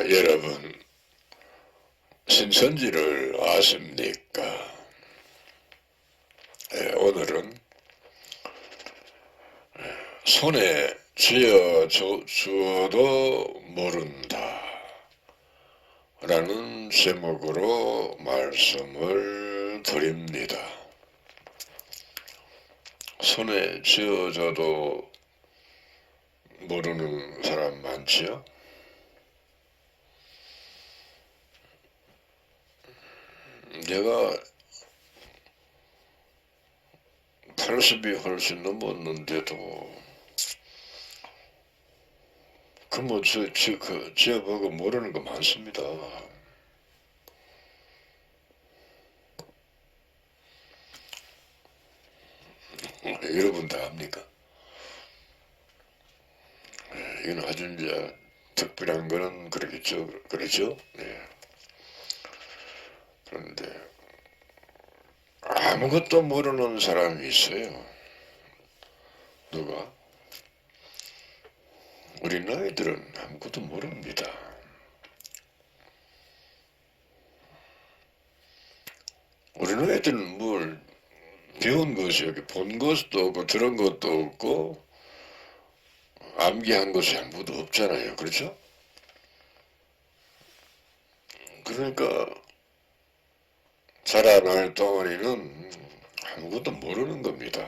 여러분, 신천지를 아십니까? 오늘은 손에 쥐어주어도 모른다 라는 제목으로 말씀을 드립니다. 손에 쥐어줘도 모르는 사람 많지요? 내가 80이 훨씬 넘었는데도 지어보고 모르는 거 많습니다. 여러분 다 압니까? 이건 아주 이제 특별한 거는 그러겠죠. 그렇죠? 네. 그런데 아무것도 모르는 사람이 있어요. 누가? 우리 아이들은 아무것도 모릅니다. 우리 아이들은 뭘 배운 것이 여기 본 것도 없고 들은 것도 없고 암기한 것이 아무것도 없잖아요. 그렇죠? 그러니까 자라날 동안에는 아무것도 모르는 겁니다.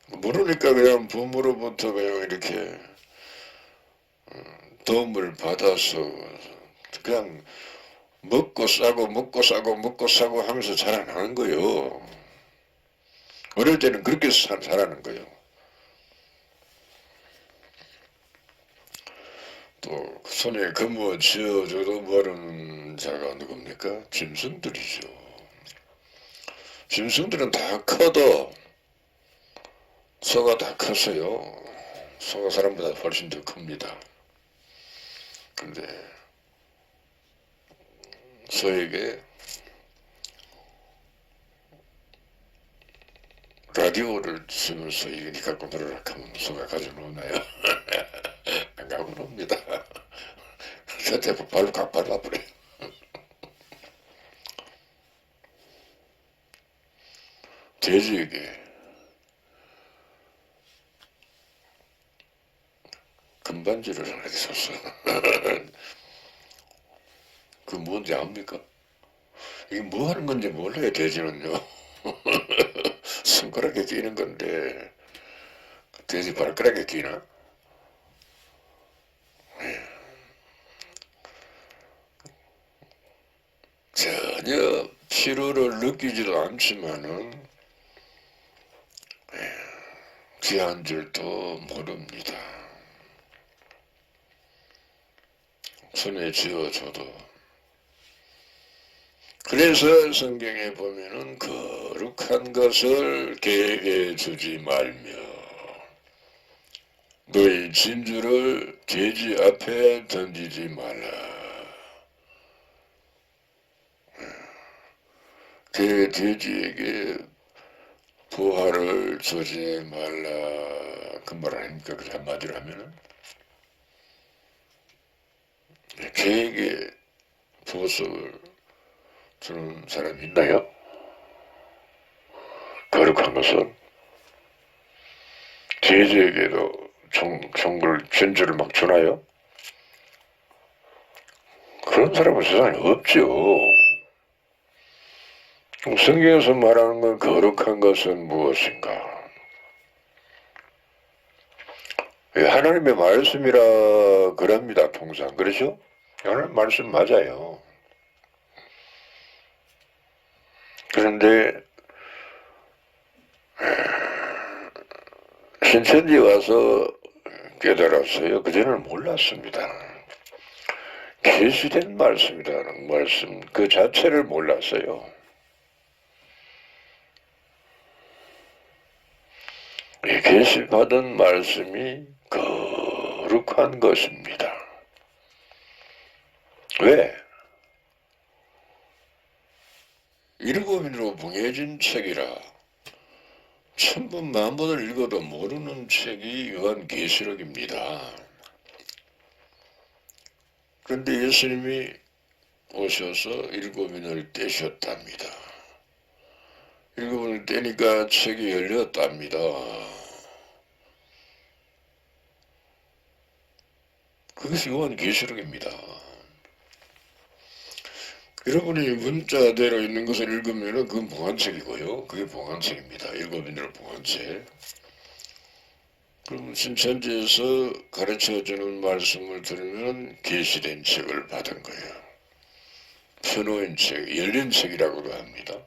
모르니까 그냥 부모로부터 그냥 이렇게 도움을 받아서 그냥 먹고 싸고 먹고 싸고 먹고 싸고 하면서 자라나는 거요. 어릴 때는 그렇게 자라는 거요. 또 손에 거머 쥐어줘도 모르는 자가 누굽니까? 짐승들이죠. 짐승들은 다 커도 소가 다 컸어요. 소가 사람보다 훨씬 더 큽니다. 근데 소에게 라디오를 쓰면서 이거 갖고 놀으라 하면 소가 가져놓나요? 안 갖고 놉니다. 저한테 발로 각 발라버려요. 돼지에게 금반지를 하나 줬어. 그 뭔지 압니까? 이게 뭐 하는 건지 몰라요, 돼지는요. 손가락에 끼는 건데, 돼지 발가락에 끼나? 전혀 피로를 느끼지도 않지만은, 귀한 줄도 모릅니다. 손에 쥐어줘도. 그래서 성경에 보면은 거룩한 것을 개에게 주지 말며 너희 진주를 돼지 앞에 던지지 말라. 돼지에게 부하를 주지 말라. 그 말 아닙니까? 그 한마디로 하면은 개에게 보석을 주는 사람이 있나요? 거룩한 것은 돼지에게도 종을 진주를 막 주나요? 그런 사람은 세상에 없죠. 성경에서 말하는 건 거룩한 것은 무엇인가? 하나님의 말씀이라 그럽니다. 통상 그렇죠? 하나님 말씀 맞아요. 그런데 신천지 와서 깨달았어요. 그전에는 몰랐습니다. 계시된 말씀이라는 말씀 그 자체를 몰랐어요. 계시받은 말씀이 거룩한 것입니다. 왜? 일곱인으로 뭉개진 책이라 천번 만번을 읽어도 모르는 책이 요한계시록입니다. 그런데 예수님이 오셔서 일곱인을 떼셨답니다. 일곱인을 떼니까 책이 열렸답니다. 그것이 요한계시록입니다. 여러분이 문자대로 있는 것을 읽으면 그건 봉안책이고요. 그게 봉안책입니다. 일곱인을 봉안책. 그럼 신천지에서 가르쳐주는 말씀을 들으면 계시된 책을 받은 거예요. 펴놓은 책, 열린 책이라고도 합니다.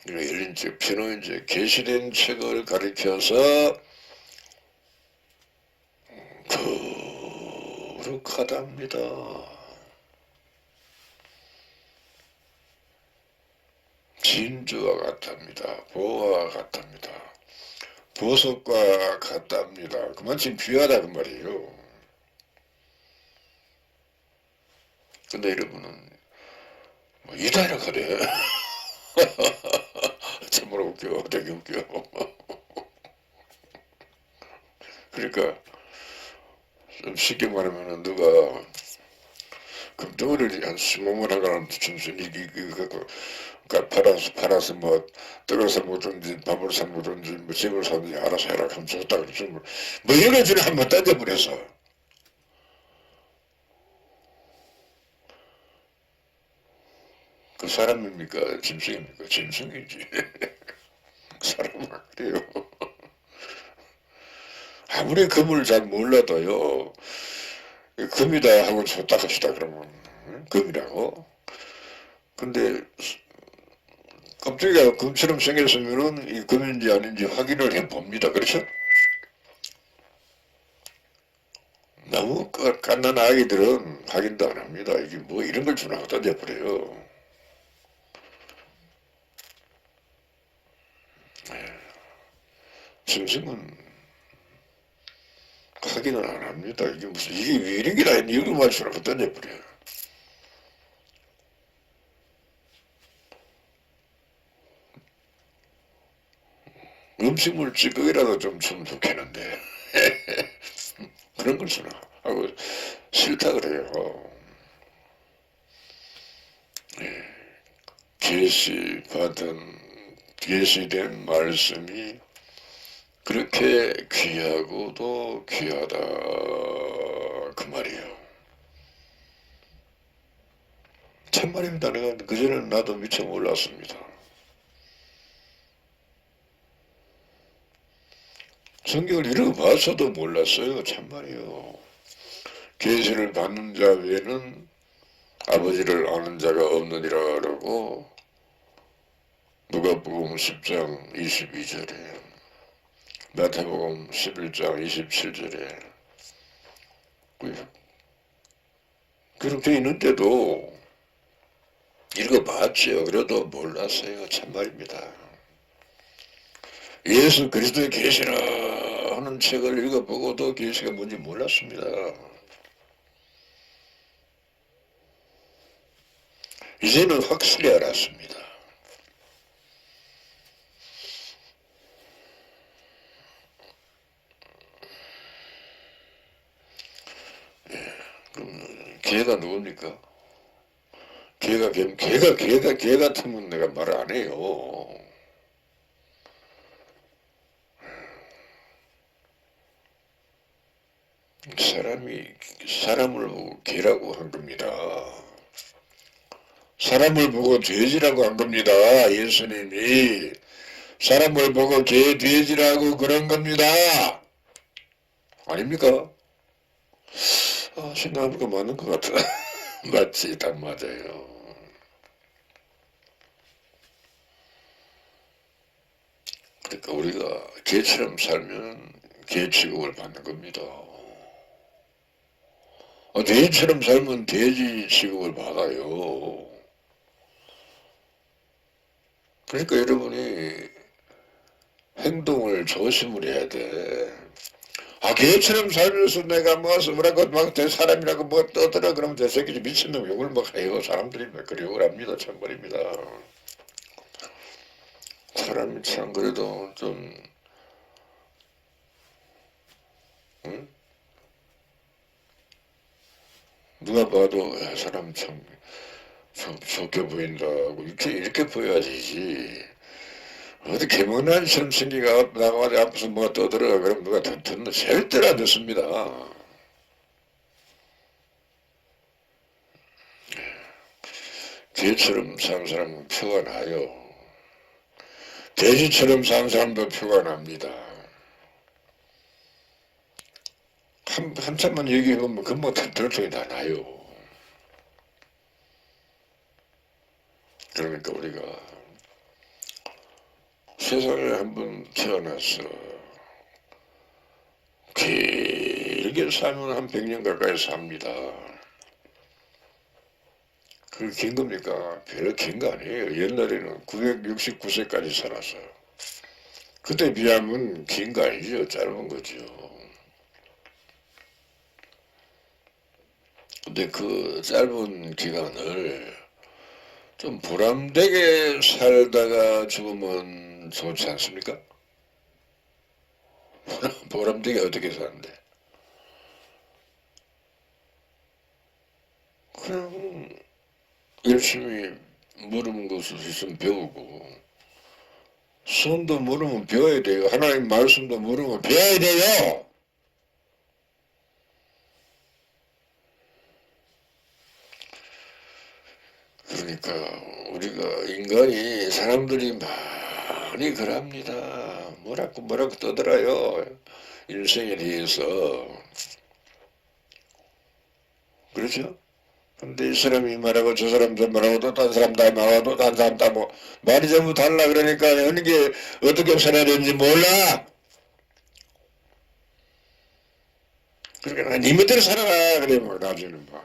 열린 책, 펴놓은 책, 계시된 책을 가르쳐서 거룩하답니다. 진주와 같답니다. 보화와 같답니다. 보석과 같답니다. 그만큼 귀하다 그 말이에요. 근데 여러분은 뭐 이다라 그래. 참으로 웃겨. 되게 웃겨. 그러니까 좀 쉽게 말하면 누가 금덩어리를 한 20만 하가는 점순 이거 갖고 팔아서 뭐 떡을 사 먹든지 밥을 사 먹든지 뭐 집을 사든지 알아서 해라 하면 좋다 그러죠. 뭐 이런 줄에 한번 던져버려서 그 사람입니까? 짐승입니까? 짐승이지. 사람은 그래요. 아무리 금을 잘 몰라도요. 금이다 하고 좋다 합시다 그러면 금이라고. 근데 껍데기가 금처럼 생겼으면은 이 금인지 아닌지 확인을 해봅니다. 그렇죠? 너무 갓난 아기들은 확인도 안 합니다. 이게 뭐 이런 걸 주나 던져버려요. 짐승은 확인을 안 합니다. 이게 무슨 이게 왜 이런 게 다 있니? 이걸 맞추라고 던져버려요. 음식물 찌꺼기라도 좀 주면 좋겠는데 그런 걸 주나 하고 싫다 그래요. 계시된 말씀이 그렇게 귀하고도 귀하다 그 말이에요. 참말입니다. 내가 그전에는 나도 미처 몰랐습니다. 성경을 읽어봐서도 몰랐어요. 참말이요. 계시를 받는 자 외에는 아버지를 아는 자가 없느니라 그러고 누가복음 10장 22절에 마태복음 11장 27절에 그렇게 있는데도 읽어봤지요. 그래도 몰랐어요. 참말입니다. 예수 그리스도의 계시라 하는 책을 읽어보고도 계시가 뭔지 몰랐습니다. 이제는 확실히 알았습니다. 그럼 걔가 누굽니까? 걔 같으면 내가 말 안 해요. 사람을 보고 개라고 한 겁니다. 사람을 보고 돼지라고 한 겁니다. 예수님이 사람을 보고 개, 돼지라고 그런 겁니다. 아닙니까? 생각해보니까 맞는 것 같아. 맞지, 딱 맞아요. 그러니까 우리가 개처럼 살면 개 취급을 받는 겁니다. 돼지처럼 살면 돼지 취급을 받아요. 그러니까 여러분이 행동을 조심을 해야 돼. 개처럼 살면서 내가 뭐라고 막 사람이라고 뭐 떠들어 그러면 저 새끼 미친놈 욕을 막 해요. 사람들이 막 그 욕을 합니다. 참말입니다. 사람이 참 그래도 좀 응? 누가 봐도 사람 참 좋게 보인다고 이렇게 보여야 되지. 어디 개명난처럼 생기가 나가서 앞에서 뭐가 떠들어 그럼 누가 듣는 절대로 안 듣습니다. 개처럼 사는 사람은 표가 나요. 돼지처럼 사는 사람도 표가 납니다. 한참만 얘기해보면 금방 들통이 다 나요. 그러니까 우리가 세상에 한번 태어나서 길게 살면 한 100년 가까이 삽니다. 그게 긴 겁니까? 별로 긴 거 아니에요. 옛날에는 969세까지 살았어. 그때 비하면 긴 거 아니죠. 짧은 거죠. 근데 그 짧은 기간을 좀 보람되게 살다가 죽으면 좋지 않습니까? 보람되게 어떻게 사는데? 그냥 열심히 모르는 것을 있으면 배우고 수험도 모르면 배워야 돼요. 하나님 말씀도 모르면 배워야 돼요. 그러니까 우리가 인간이 사람들이 많이 그럽니다. 뭐라고 떠들어요. 인생에 대해서. 그렇죠? 근데 이 사람이 말하고 저 사람도 말하고 또 딴 사람 다 말하고 또 딴 사람 다 뭐 말이 전부 달라 그러니까 어느 게 어떻게 살아야 되는지 몰라. 그러니까 네 멋대로 살아라 그래 뭐 나중에는 뭐.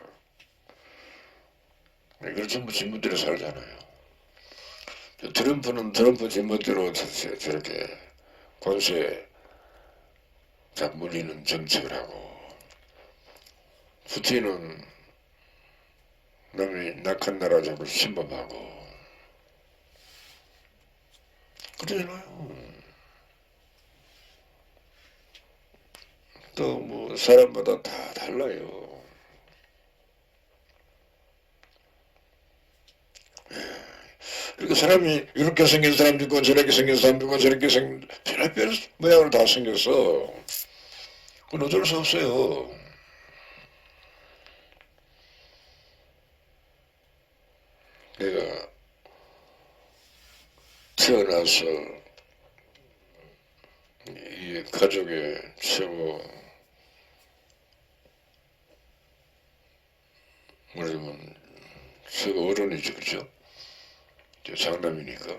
그걸 전부 지 멋대로 살잖아요. 트럼프는 트럼프 지 멋대로 저렇게 권세 잡물리는 정책을 하고 푸틴은 남이 낙한 나라 잡고 침범하고 그러잖아요. 또 뭐 사람마다 다 달라요. 그리고 사람이 이렇게 생긴 사람도 있고 저렇게 생긴 사람도 있고 저렇게 생긴 별의별 모양으로 다 생겼어. 그건 어쩔 수 없어요. 내가 태어나서 이 가족의 최고 뭐냐면 최고 어른이죠, 그죠? 장남이니까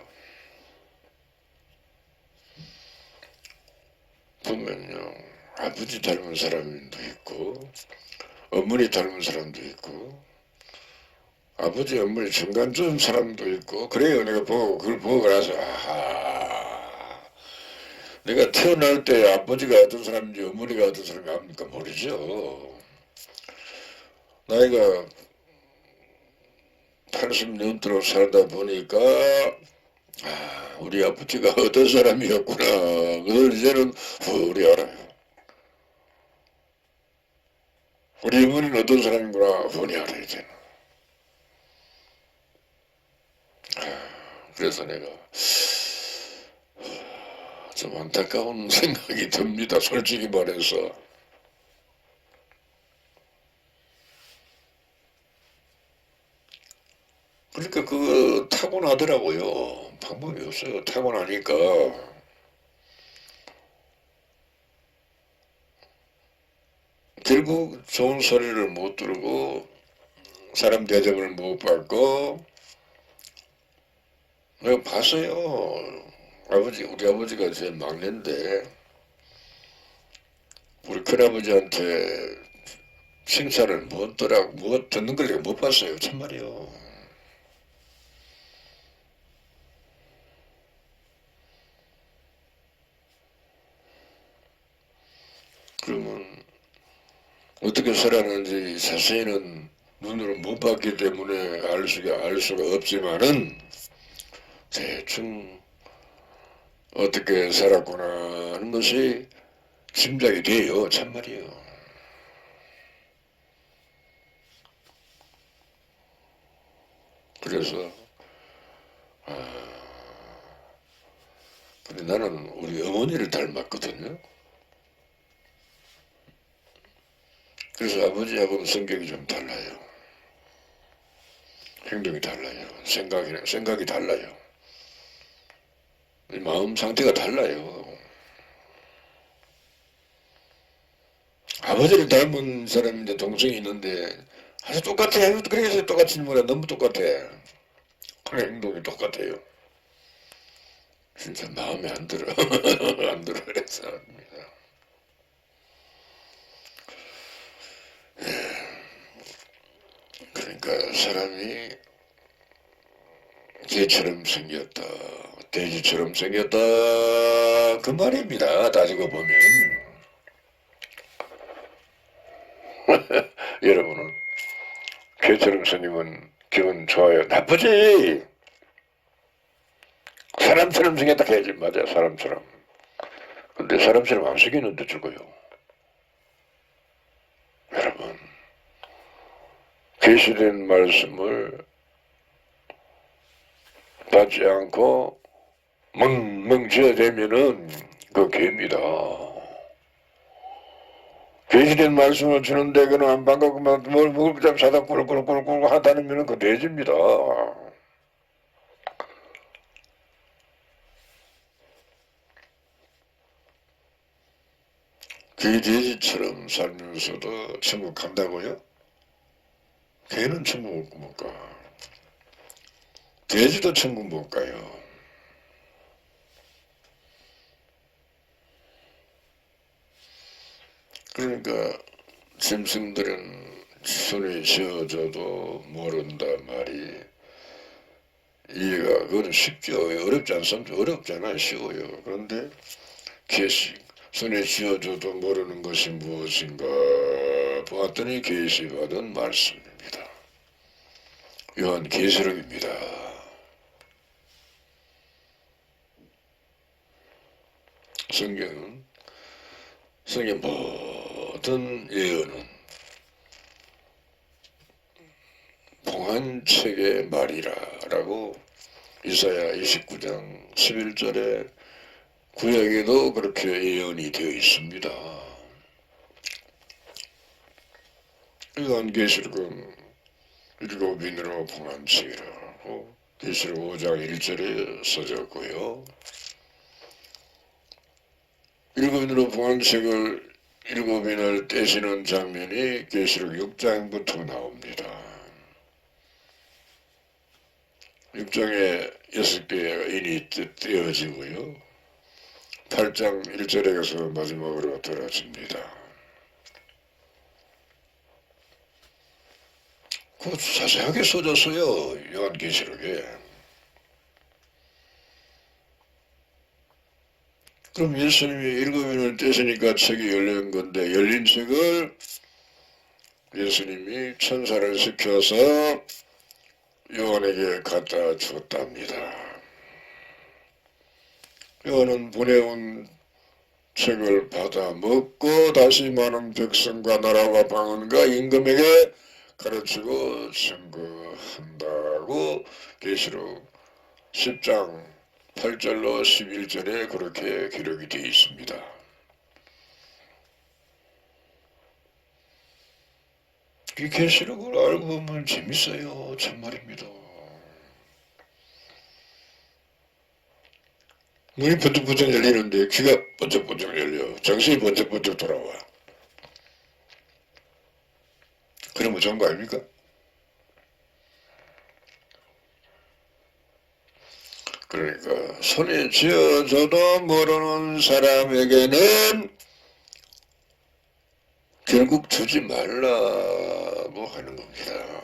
보면요 아버지 닮은 사람도 있고 어머니 닮은 사람도 있고 아버지 어머니 중간쯤 사람도 있고 그래요. 내가 보고 그걸 보고 나서 아하 내가 태어날 때 아버지가 어떤 사람인지 어머니가 어떤 사람인지 압니까? 모르죠. 나이가 80년도로 살다 보니까 우리 아버지가 어떤 사람이었구나 그걸 이제는 후리 알아요. 우리 어머니는 어떤 사람인구나 후리 알아요 이제는. 그래서 내가 좀 안타까운 생각이 듭니다. 솔직히 말해서. 그러니까 그거 타고나더라고요. 방법이 없어요. 타고나니까. 결국 좋은 소리를 못 들고 사람 대접을 못 받고 내가 봤어요. 우리 아버지가 제 막내인데 우리 큰아버지한테 칭찬을 못 듣는 걸 내가 못 봤어요. 참말이요. 그러면 어떻게 살았는지 자세히는 눈으로 못 봤기 때문에 알 수가 없지만은 대충 어떻게 살았구나 하는 것이 짐작이 돼요. 참말이에요. 그래서 근데 나는 우리 어머니를 닮았거든요. 그래서 아버지하고는 성격이 좀 달라요. 행동이 달라요. 생각이 달라요. 마음 상태가 달라요. 아버지를 닮은 사람인데 동생이 있는데 아주 똑같아. 그래서 똑같이 뭐라 너무 똑같아. 그래 행동이 똑같아요. 진짜 마음에 안 들어. 안 들어 그래서 그러니까 사람이 개처럼 생겼다. 돼지처럼 생겼다. 그 말입니다. 따지고 보면. 여러분은 개처럼 생기면 기분 좋아요. 나쁘지. 사람처럼 생겼다 해야지. 맞아 사람처럼. 근데 사람처럼 안 생기는데 죽어요. 여러분 계시된 말씀을 받지 않고 멍멍 지어대면은 그 개입니다. 계시된 말씀을 주는데 그는 안 반갑고 뭘 먹을 거 사다 꿀꿀꿀꿀 하다니면은 그 돼지입니다. 그 돼지처럼 살면서도 천국 간다고요? 개는 천국 못 가. 돼지도 천국 못 가요. 그러니까 짐승들은 손에 쥐어져도 모른다 말이 이해가 그건 쉽죠. 어렵지 않습니다. 어렵잖아요. 쉬워요. 그런데 계시 손에 쥐어져도 모르는 것이 무엇인가 보았더니 계시받은 말씀입니다. 요한 계시록입니다. 성경 모든 예언은 봉한책의 말이라 라고 이사야 29장 11절에 구약에도 그렇게 예언이 되어 있습니다. 요한계시록은 일곱인으로 봉한책이라고 계시록 5장 1절에 써졌고요. 일곱인으로 봉한책을 일곱인을 떼시는 장면이 계시록 6장부터 나옵니다. 6장에 6개의 인이 떼어지고요. 8장 1절에 가서 마지막으로 떨어집니다. 그거 자세하게 써졌어요. 요한계시록에. 그럼 예수님이 일곱인을 떼시니까 책이 열린 건데 열린 책을 예수님이 천사를 시켜서 요한에게 갖다 줬답니다. 요한은 보내온 책을 받아 먹고 다시 많은 백성과 나라와 방언과 임금에게 가르치고 증거한다고 계시록 10장 8절로 11절에 그렇게 기록이 되어 있습니다. 이 계시록을 알고 보면 재밌어요. 참말입니다. 문이 번쩍번쩍 열리는데 귀가 번쩍번쩍 열려. 정신이 번쩍번쩍 돌아와. 그러면 좋은 거 아닙니까? 그러니까 손에 쥐어져도 모르는 사람에게는 결국 주지 말라고 하는 겁니다.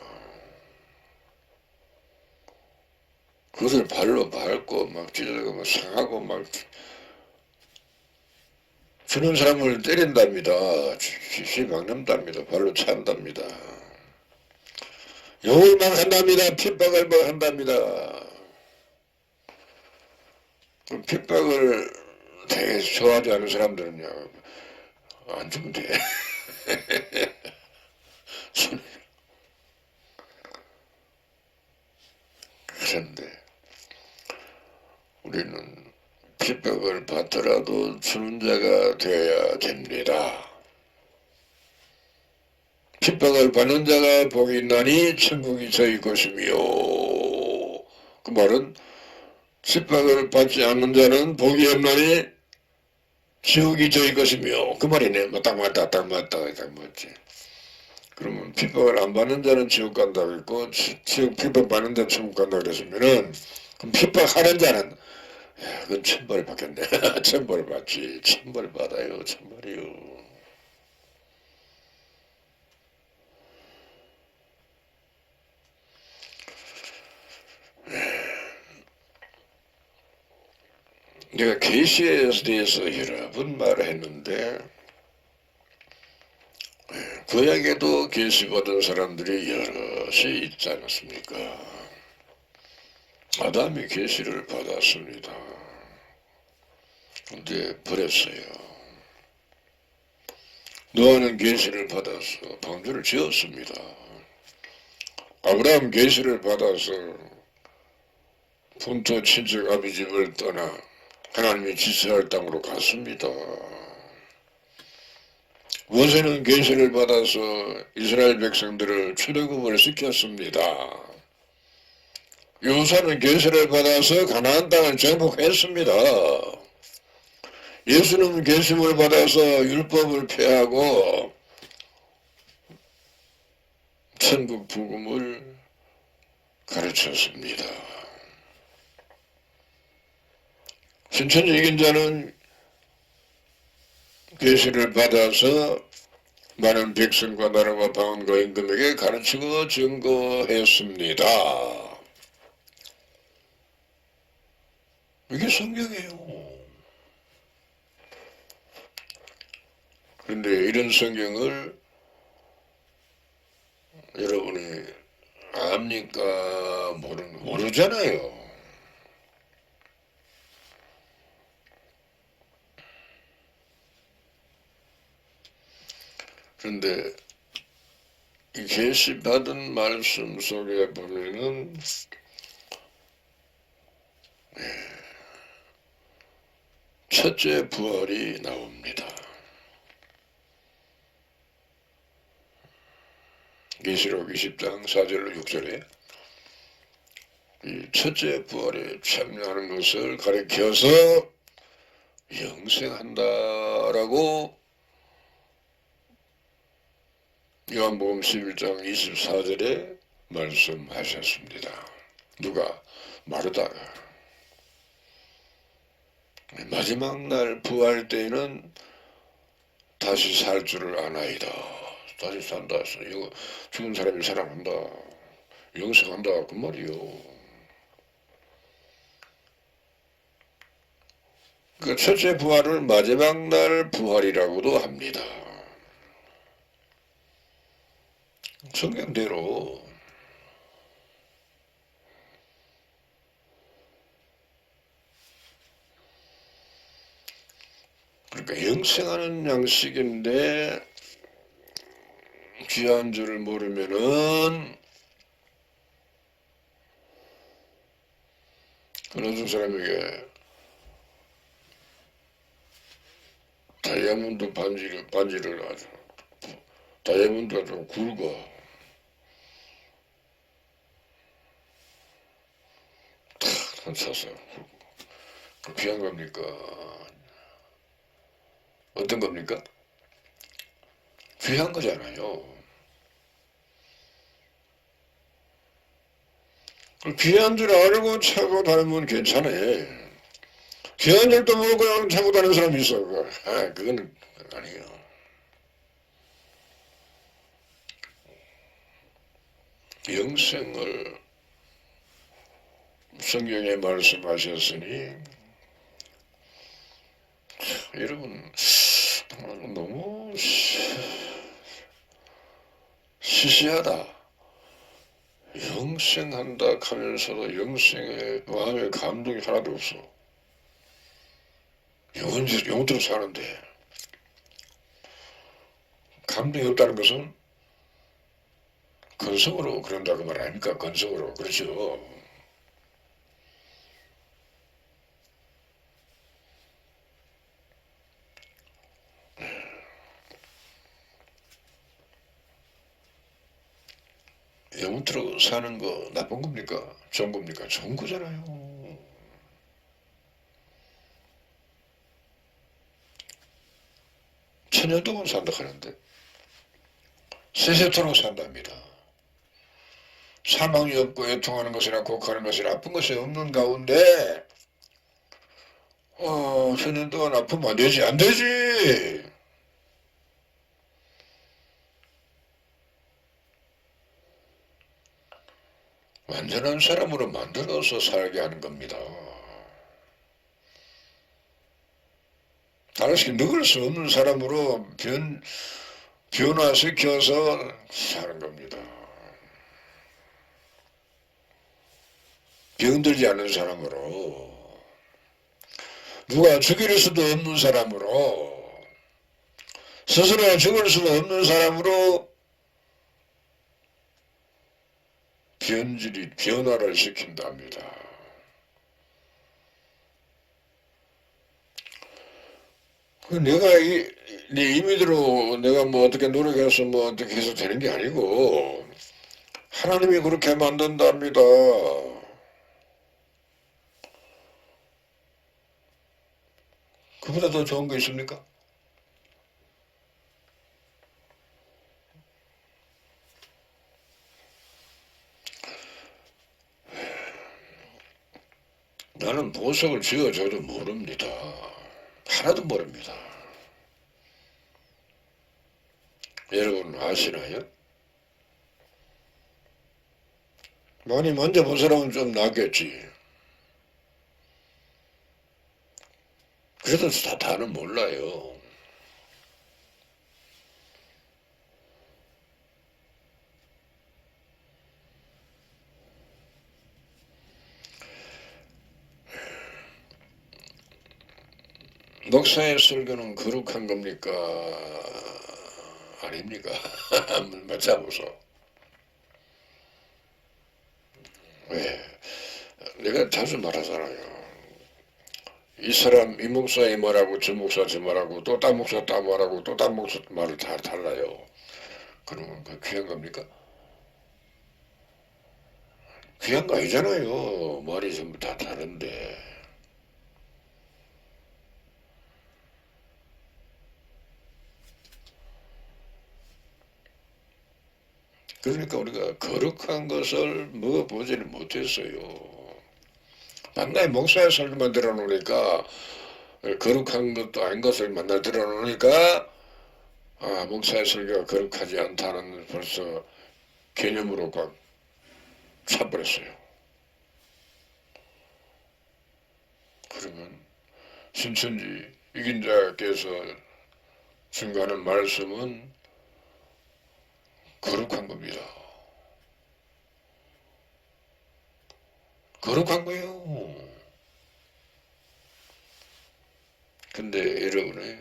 그것을 발로 밟고 막 찢어지고 막 상하고 막 주는 사람을 때린답니다. 쥐 막는답니다. 발로 찬답니다. 욕을 막 한답니다. 핍박을 막 한답니다. 핍박을 되게 좋아하지 않은 사람들은요, 안 주면 돼. 그런데 우리는 핍박을 받더라도 주는 자가 되어야 됩니다. 핍박을 받는 자가 복이 있나니 천국이 저희 것이며, 그 말은 핍박을 받지 않는 자는 복이 없나니 지옥이 저희 것이며, 그 말이네. 딱 맞다, 딱 맞다, 딱 맞지. 그러면 핍박을 안 받는 자는 지옥 간다고 했고, 핍박 받는 자는 천국 간다고 그랬으면은, 그럼 핍박하는 자는, 야, 그건 천벌을 받겠네. 천벌을 받지. 천벌 받아요, 천벌이요. 내가 계시에 대해서 여러 번 말을 했는데, 구약에도 계시 받은 사람들이 여럿이 있지 않았습니까? 아담이 계시를 받았습니다. 근데 버렸어요. 노아는 계시를 받아서 방주를 지었습니다. 아브라함 계시를 받아서 본토 친척 아비 집을 떠나 하나님이 지시할 땅으로 갔습니다. 모세는 계시를 받아서 이스라엘 백성들을 출애굽을 시켰습니다. 요사는 계시를 받아서 가나안 땅을 정복했습니다. 예수는 계시를 받아서 율법을 폐하고 천국 복음을 가르쳤습니다. 신천지 자는 계시를 받아서 많은 백성과 나라와 방언과 임금에게 가르치고 증거했습니다. 이게 성경이에요. 그런데 이런 성경을 여러분이 압니까? 모르잖아요. 그런데 이 계시 받은 말씀 속에 보면은 첫째 부활이 나옵니다. 계시록 20장 4절로 6절에 이 첫째 부활에 참여하는 것을 가리켜서 영생한다라고 요한복음 11장 24절에 말씀하셨습니다. 누가? 마르다가. 마지막 날 부활 때에는 다시 살 줄을 아나이다. 다시 산다. 이거 죽은 사람이 살아난다. 영생한다. 그 말이요. 그 첫째 부활을 마지막 날 부활이라고도 합니다. 성경대로 그러니까 영생하는 양식인데 귀한 줄을 모르면은 어느 사람에게 다이아몬드 반지를 아주 다이아몬드가 좀 굵어 탁 사서 귀한 겁니까? 어떤 겁니까? 귀한 거잖아요. 귀한 줄 알고 차고 다니면 괜찮아. 귀한 줄도 모르고 그냥 차고 다니는 사람이 있어. 그건 아니에요. 영생을 성경에 말씀하셨으니 여러분 너무 시시하다. 영생한다 하면서도 영생의 마음의 감동이 하나도 없어. 영원토록 사는데 감동이 없다는 것은 근성으로 그런다 그 말 아닙니까? 근성으로. 그렇죠. 영원토록 사는 거 나쁜 겁니까? 좋은 겁니까? 좋은 거잖아요. 천년 동안 산다 하는데 세세토록 산답니다. 사망이 없고 애통하는 것이나 곡하는 것이나 아픈 것이 없는 가운데 천년 동안 아프면 안 되지. 안 되지. 완전한 사람으로 만들어서 살게 하는 겁니다. 다시 늙을 수 없는 사람으로 변화시켜서 사는 겁니다. 병들지 않는 사람으로, 누가 죽일 수도 없는 사람으로, 스스로 죽을 수도 없는 사람으로 변화를 시킨답니다. 내가 네 임의대로 내가 뭐 어떻게 노력해서 뭐 어떻게 해서 되는 게 아니고 하나님이 그렇게 만든답니다. 그보다 더 좋은 거 있습니까? 나는 보석을 지어줘도 모릅니다. 하나도 모릅니다. 여러분 아시나요? 많이 만져본 사람은 좀 낫겠지. 그래도 다는 몰라요. 목사의 설교는 거룩한 겁니까? 아닙니까? 한번 맞춰보소. 왜? 내가 자주 말하잖아요. 이 사람, 이 목사이 말하고 저 목사 저 말하고 또 딴 목사 딴 말하고 또 딴 목사 말을 다 달라요. 그러면 그 귀한 겁니까? 귀한 거 아니잖아요. 말이 전부 다 다른데. 그러니까 우리가 거룩한 것을 먹어보지는 못했어요. 만나에 목사의 설교만 들어놓으니까 거룩한 것도 아닌 것을 만나 들어놓으니까 목사의 설교가 거룩하지 않다는 벌써 개념으로 꽉 차버렸어요. 그러면 신천지 이긴 자께서 증거하는 말씀은 거룩한 겁니다. 거룩한 거예요. 근데 여러분이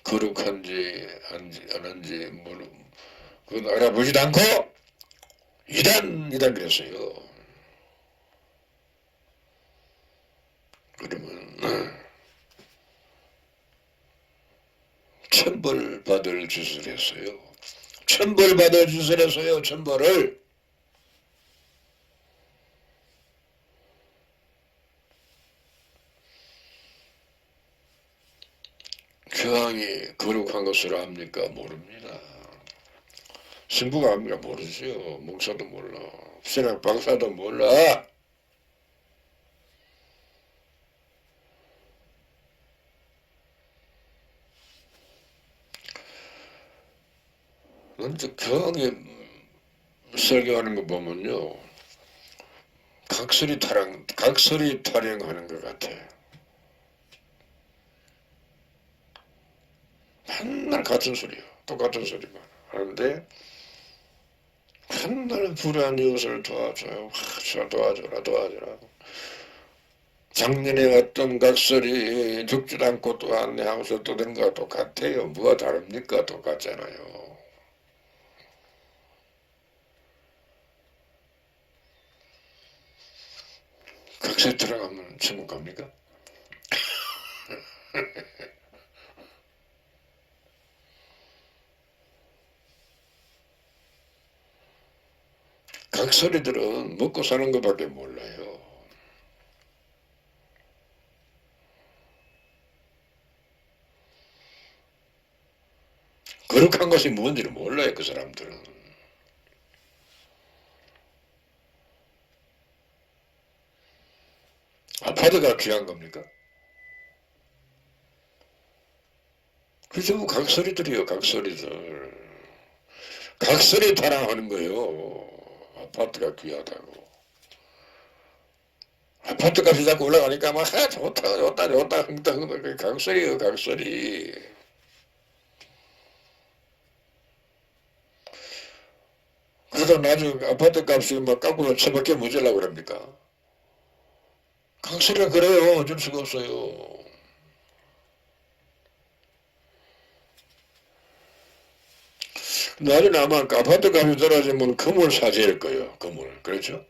거룩한지 안 한지 그건 알아보지도 않고 이단 그랬어요. 그러면 천벌 받을 짓을 했어요. 천벌 받을 짓을 했어요. 천벌을. 교황이 거룩한 것을 압니까? 모릅니다. 신부가 압니까? 모르죠. 목사도 몰라. 신학 박사도 몰라. 먼저 교황이 설교하는 거 보면요. 각설이 타령하는 것 같아. 맨날 같은 소리요. 똑같은 소리만 하는데 맨날 불의한 이웃을 도와줘요. 도와줘라. 작년에 어떤 각설이 죽지도 않고 또 안내 하면서 또 된 거 똑같아요. 뭐가 다릅니까? 똑같잖아요. 각설 들어가면 천국 갑니까? 각설이들은 먹고 사는 것밖에 몰라요. 거룩한 것이 뭔지를 몰라요, 그 사람들은. 아파트가 귀한 겁니까? 그 전부 각설이들이요, 각설이들. 각설이 타랑하는 거예요. 아파트가 귀하다고. 아파트 값이 자꾸 올라가니까 막 좋다 좋다 좋다 흥다 흥다. 각설이에요, 각설이. 그러다 나중에 아파트 값이 막 깎고는 처밖에 모자라고 그럽니까? 각설이가 그래요. 어쩔 수가 없어요. 나중에 아마 아파트 값이 떨어지면 건물 사재일 거예요. 건물. 그렇죠?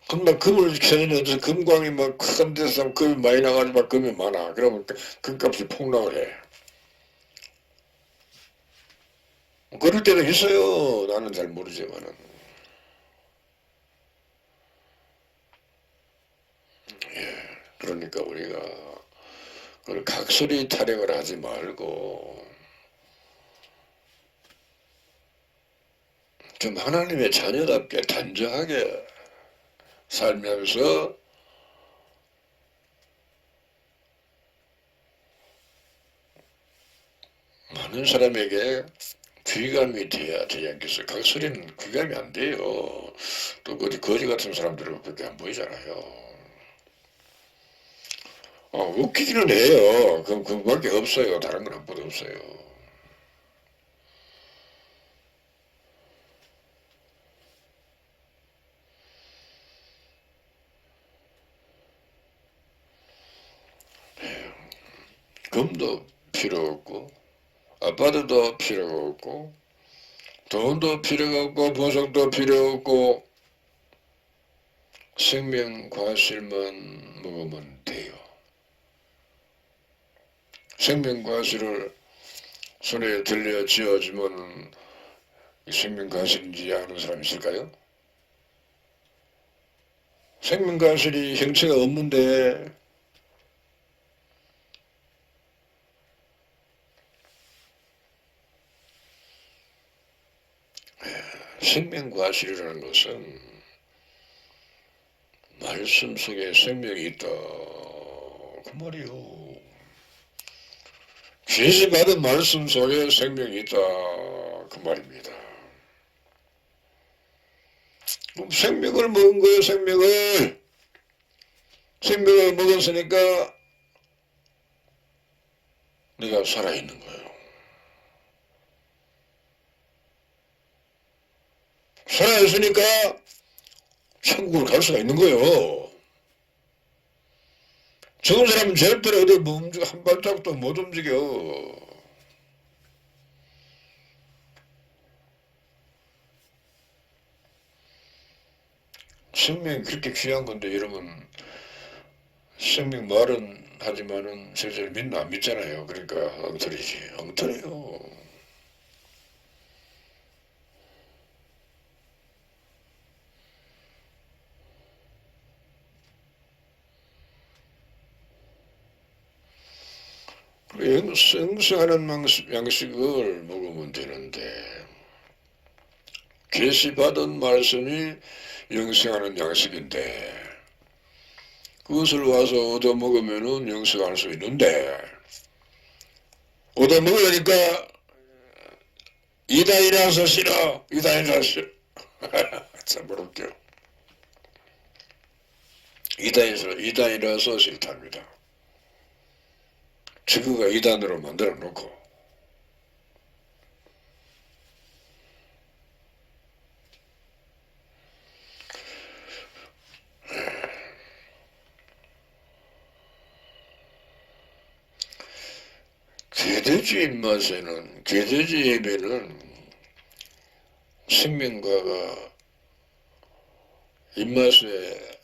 그럼 금을 캐내서 금광이 막 큰 데서 금이 많이 나가지고 막 금이 많아. 그러면 금값이 폭락을 해. 그럴 때도 있어요. 나는 잘 모르지만은. 예. 그러니까 우리가 각설이 타령을 하지 말고 좀 하나님의 자녀답게 단정하게 살면서 많은 사람에게 귀감이 돼야 되지 않겠어요? 각설이는 귀감이 안 돼요. 또 어디 거지 같은 사람들은 그렇게 안 보이잖아요. 웃기기는 해요. 그거밖에 없어요. 다른 건 아무것도 없어요. 금도 필요 없고 아파트도 필요가 없고 돈도 필요가 없고 보석도 필요 없고 생명과실만 먹으면 돼요. 생명과실을 손에 들려 쥐어주면 생명과실인지 아는 사람 있을까요? 생명과실이 형체가 없는데 생명과실이라는 것은 말씀 속에 생명이 있다 그 말이요. 계시받은 말씀 속에 생명이 있다 그 말입니다. 그럼 생명을 먹은 거예요. 생명을 먹었으니까 내가 살아있는 거예요. 살아있으니까 천국을 갈 수가 있는 거예요. 죽은 사람은 절대로 어디 한 발짝도 못 움직여. 생명이 그렇게 귀한 건데 여러분 생명 말은 하지만은 실제로 믿나 안 믿잖아요. 그러니까 엉터리지. 엉터리요. 영생하는 양식을 먹으면 되는데 계시받은 말씀이 영생하는 양식인데 그것을 와서 얻어먹으면 영생할 수 있는데 얻어먹으니까 이단이라서 싫어. 이단이라서 싫어. 참 어렵죠. 이단이라서 싫답니다. 지구가 이단으로 만들어 놓고 개돼지 입맛에는 개돼지 입에는 생명과가 입맛에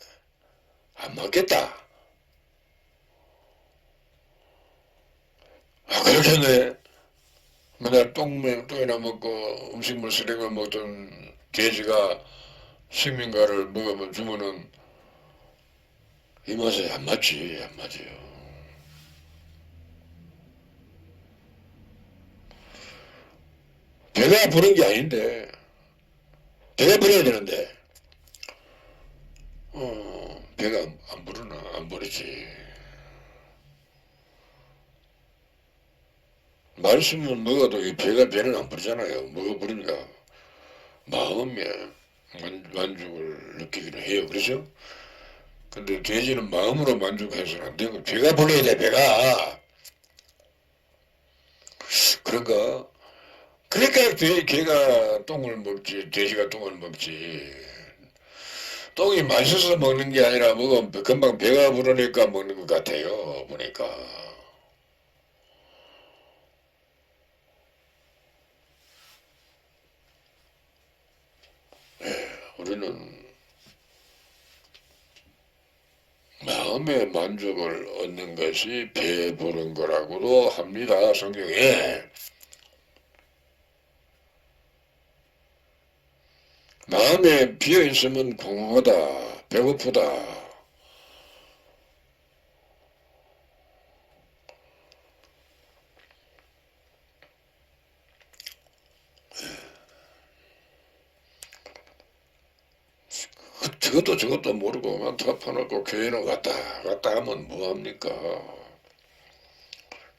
안 맞겠다. 그렇겠네. 맨날 똥이나 먹고 음식물 쓰레기를 먹던 돼지가 식민가를 먹으면 주면은 이 맛에 안 맞지, 안 맞아요. 배가 부른 게 아닌데, 배가 불어야 되는데, 배가 안 부르나, 안 부르지. 말씀은 먹어도 이 배는 안 부르잖아요. 뭐가 부르니까 마음에 만족을 느끼기는 해요. 그렇죠? 근데 돼지는 마음으로 만족해서는 안 되고 배가 불러야 돼, 배가. 그런가? 그러니까 개가 똥을 먹지, 돼지가 똥을 먹지. 똥이 맛있어서 먹는 게 아니라 먹으면 금방 배가 부르니까 먹는 것 같아요. 보니까. 우리는 마음의 만족을 얻는 것이 배부른 거라고도 합니다. 성경에. 마음에 비어있으면 공허하다, 배고프다. 저것도 모르고 만 타파놓고 교회는 갔다 하면 뭐합니까?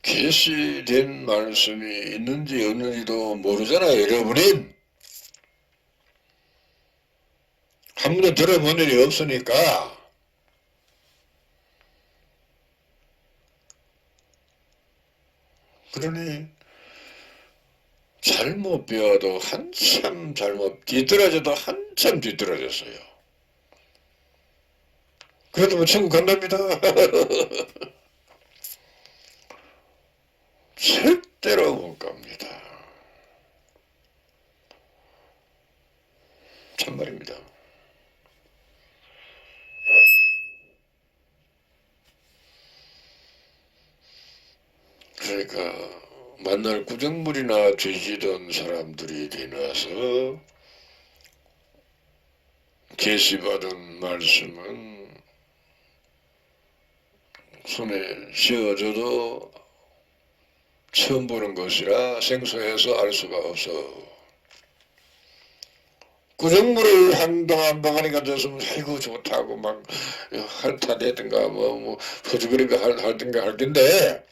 계시된 말씀이 있는지 없는지도 모르잖아요, 여러분인. 한 번도 들어본 일이 없으니까. 그러니 잘못 배워도 한참 잘못, 뒤떨어져도 한참 뒤떨어졌어요. 그래도 뭐 천국 간답니다. 절대로 못 갑니다. 참말입니다. 그러니까 만날 구정물이나 뒤지던 사람들이 되나서 계시받은 말씀은 손에 씌워져도 처음 보는 것이라 생소해서 알 수가 없어. 구정물을 한동 하니까 졌으면 아이고 좋다고 막 핥아대든가 뭐 허주거리가 할든가 할 텐데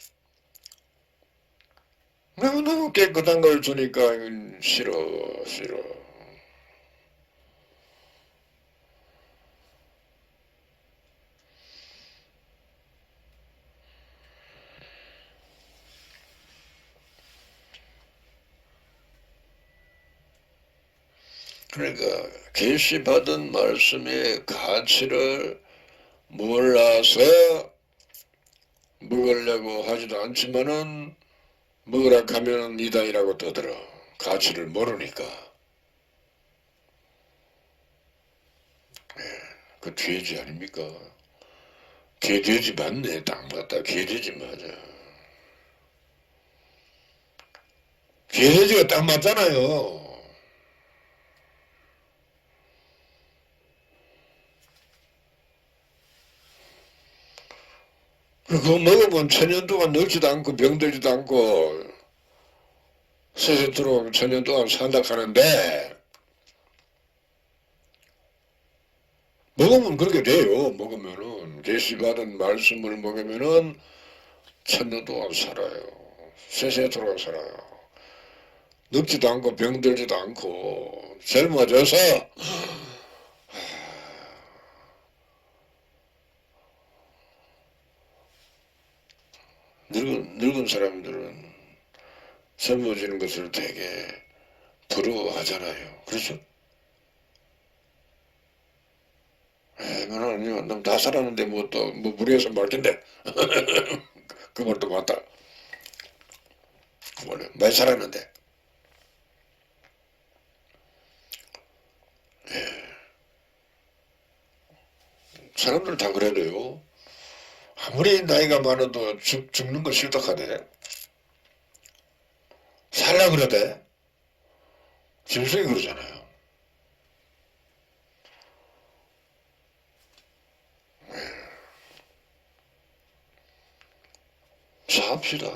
너무 깨끗한 걸 주니까 싫어. 그러니까 계시받은 말씀의 가치를 몰라서 먹으려고 하지도 않지만은 먹으라 하면은 이단이라고 떠들어. 가치를 모르니까. 그 돼지 아닙니까? 개돼지 맞네. 딱 맞다. 개돼지 맞아. 개돼지가 딱 맞잖아요. 그거 먹으면 천년 동안 늙지도 않고 병들지도 않고 세세토록 천년 동안 산다 하는데 먹으면 그렇게 돼요. 먹으면은 계시받은 말씀을 먹으면은 천년 동안 살아요. 세세토록 살아요. 늙지도 않고 병들지도 않고 젊어져서 늙은 사람들은 젊어지는 것을 되게 부러워하잖아요. 그렇죠? 나는 다 살았는데 뭐 또 뭐 무리해서 말 텐데 그 말도 맞다. 원래 많이 살았는데 사람들 다 그래도요. 아무리 나이가 많아도 죽는 거 싫다 하대. 살라 그러대. 짐승이 그러잖아요. 삽시다.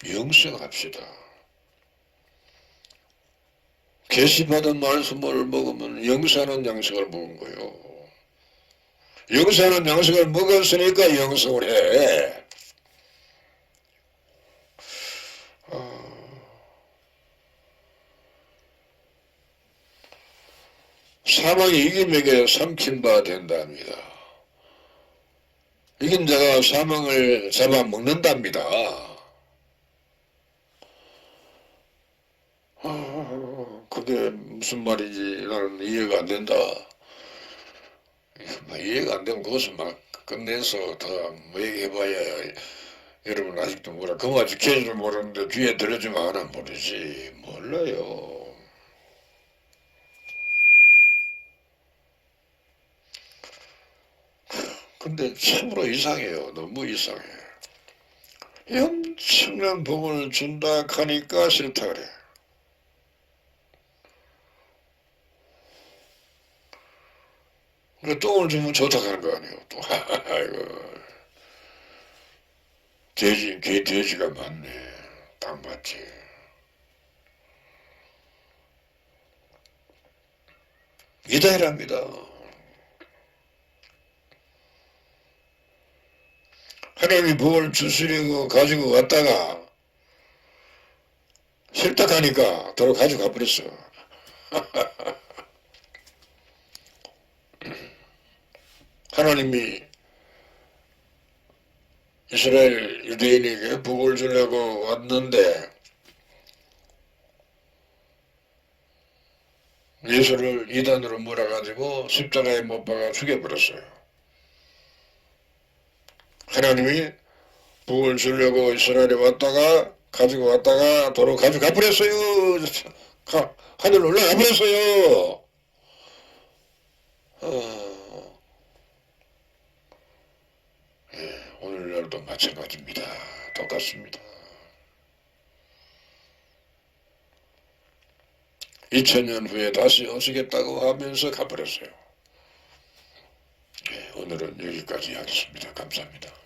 영생합시다. 계시받은 말씀을 먹으면 영생하는 양식을 먹은 거예요. 영생하는 양식을 먹었으니까 영성을 해. 사망이 이김에게 삼킨 바 된답니다. 이긴 자가 사망을 잡아먹는답니다. 그게 무슨 말인지 나는 이해가 안 된다. 이해가 안 되면 그것을 막 끝내서 더 뭐 얘기해봐야 여러분 아직도 몰라. 그 말 지켜줄 줄 모르는데 귀에 들려주면 하나 모르지. 몰라요. 근데 참으로 이상해요. 너무 이상해. 엄청난 복을 준다 하니까 싫다 그래. 그 똥을 주면 좋다 하는 거 아니에요. 또 아이고 개 돼지가 많네. 딱 맞지. 이다이랍니다. 하나님이 복을 주시려고 가지고 왔다가 싫다 하니까 도로 가지고 가버렸어. 하나님이 이스라엘 유대인에게 복을 주려고 왔는데 예수를 이단으로 몰아가지고 십자가에 못 박아 죽여버렸어요. 하나님이 복을 주려고 이스라엘에 왔다가 가지고 왔다가 도로 가지고 가버렸어요. 하늘 올라가 버렸어요. 오늘날도 마찬가지입니다. 똑같습니다. 2000년 후에 다시 오시겠다고 하면서 가버렸어요. 오늘은 여기까지 하겠습니다. 감사합니다.